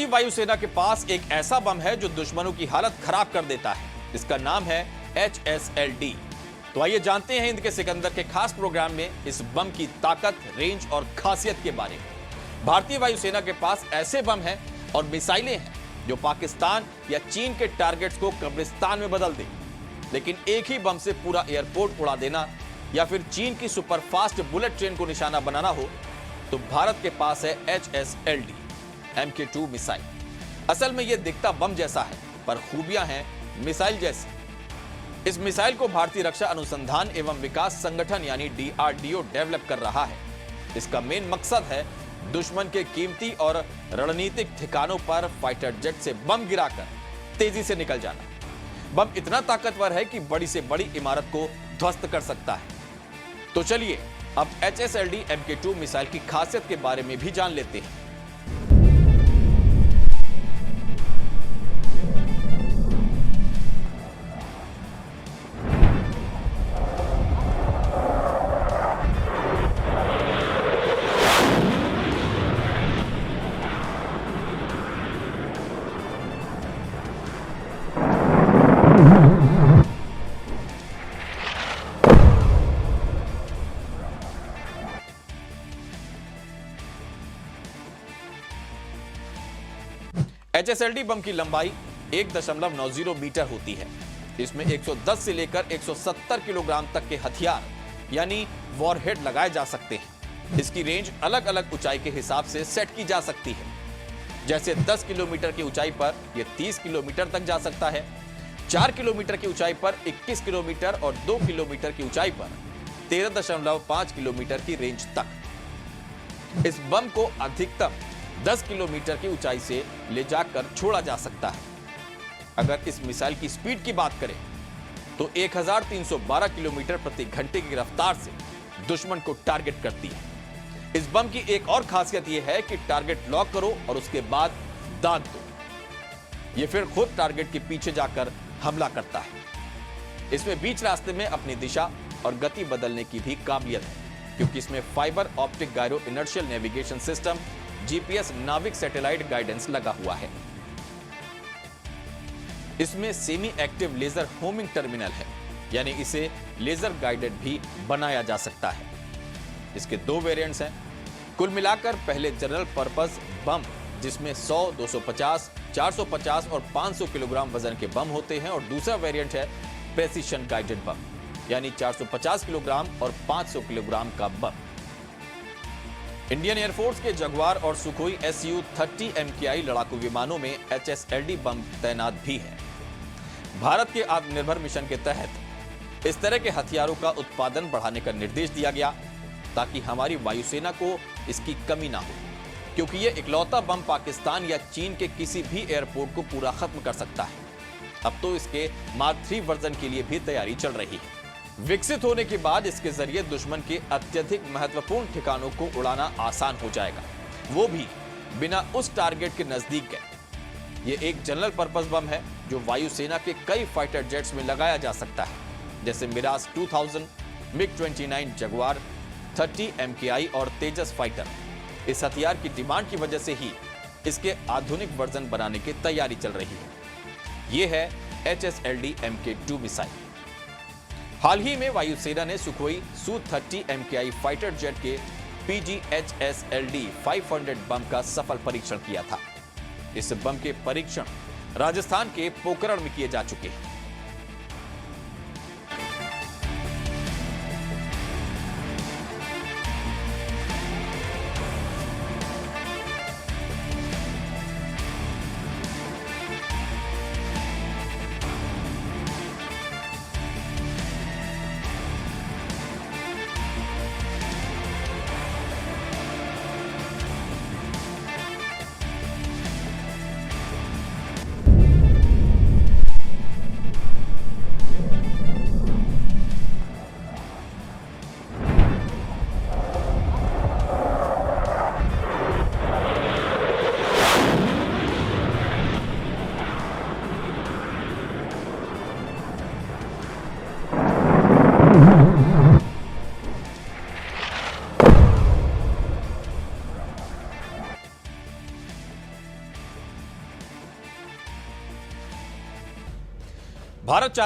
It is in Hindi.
भारतीय वायुसेना के पास एक ऐसा बम है जो दुश्मनों की हालत खराब कर देता है। इसका नाम है HSLD। तो आइए जानते हैं हिंद के सिकंदर के खास प्रोग्राम में इस बम की ताकत, रेंज और खासियत के बारे में। भारतीय वायुसेना के पास ऐसे बम हैं और मिसाइलें हैं जो पाकिस्तान या चीन के टारगेट्स को कब्रिस्तान में बदल दे। लेकिन एक ही बम से पूरा एयरपोर्ट उड़ा देना या फिर चीन की सुपरफास्ट बुलेट ट्रेन को निशाना बनाना हो तो भारत के पास है HSLD MK2 मिसाइल। असल में यह दिखता बम जैसा है पर खूबियां हैं मिसाइल जैसी। इस मिसाइल को भारतीय रक्षा अनुसंधान एवं विकास संगठन यानी DRDO डेवलप कर रहा है। इसका मेन मकसद है दुश्मन के कीमती और रणनीतिक ठिकानों पर फाइटर जेट से बम गिराकर तेजी से निकल जाना। बम इतना ताकतवर है कि बड़ी से बड़ी इमारत को ध्वस्त कर सकता है। तो चलिए अब HSLD MK2 मिसाइल की खासियत के बारे में भी जान लेते हैं। HSLD बम की लंबाई 1.90 मीटर होती है। इसमें 110 से लेकर 170 किलोग्राम तक के हथियार यानी वॉरहेड लगाए जा सकते हैं। इसकी रेंज अलग अलग ऊंचाई के हिसाब से सेट की जा सकती है। जैसे 10 किलोमीटर की ऊंचाई पर यह 30 किलोमीटर तक जा सकता है, 4 किलोमीटर की ऊंचाई पर 21 किलोमीटर और 2 किलोमीटर की ऊंचाई पर 13.5 किलोमीटर की रेंज तक। इस बम को अधिकतम 10 किलोमीटर की ऊंचाई से ले जाकर छोड़ा जा सकता है। अगर इस मिसाइल की स्पीड की बात करें तो 1312 किलोमीटर प्रति घंटे की रफ्तार से दुश्मन को टारगेट करती है। इस बम की एक और खासियत यह है कि टारगेट लॉक करो और उसके बाद दाग दो। यह फिर खुद टारगेट के पीछे जाकर हमला करता है। इसमें बीच रास्ते में अपनी दिशा और गति बदलने की भी काबिलियत है, क्योंकि इसमें fibre optic gyro inertial navigation system GPS NavIC satellite guidance लगा हुआ है। इसमें semi active laser homing terminal है, यानी इसे लेजर गाइडेड भी बनाया जा सकता है। इसके 2 वेरिएंट्स हैं। कुल मिलाकर पहले जनरल पर्पस बम जिसमें 100, 250, 450 और 500 किलोग्राम वजन के बम होते हैं, और दूसरा वेरिएंट है प्रेसिशन गाइडेड बम, यानी 450 किलोग्राम और 500 किलोग्राम का बम। इंडियन एयरफोर्स के जगुआर और सुखोई Su-30 MKI लड़ाकू विमानों में HSLD बम तैनात भी है। भारत के आत्मनिर्भर मिशन के तहत इस तरह के हथियारों का उत्पादन बढ़ाने का निर्देश दिया गया ताकि हमारी वायुसेना को इसकी कमी ना हो, क्योंकि यह इकलौता बम पाकिस्तान या चीन के किसी भी एयरपोर्ट को पूरा खत्म कर सकता है। अब तो इसके Mark 3 वर्जन के लिए भी तैयारी चल रही है। विकसित होने के बाद इसके जरिए दुश्मन के अत्यधिक महत्वपूर्ण ठिकानों को उड़ाना आसान हो जाएगा, वो भी बिना उस टारगेट के नजदीक गए। ये एक जनरल पर्पस बम है जो वायुसेना के कई फाइटर जेट्स में लगाया जा सकता है, जैसे मिराज 2000, MiG-29 जगुआर, 30 MKI और तेजस फाइटर। इस हथियार की डिमांड की वजह से ही इसके आधुनिक वर्जन बनाने की तैयारी चल रही है। यह है HSLD MK2 मिसाइल। हाल ही में वायुसेना ने Sukhoi Su-30 MKI fighter jet के PG-HSLD 500 बम का सफल परीक्षण किया था। इस बम के परीक्षण राजस्थान के पोखरण में किए जा चुके हैं। भारत चाहता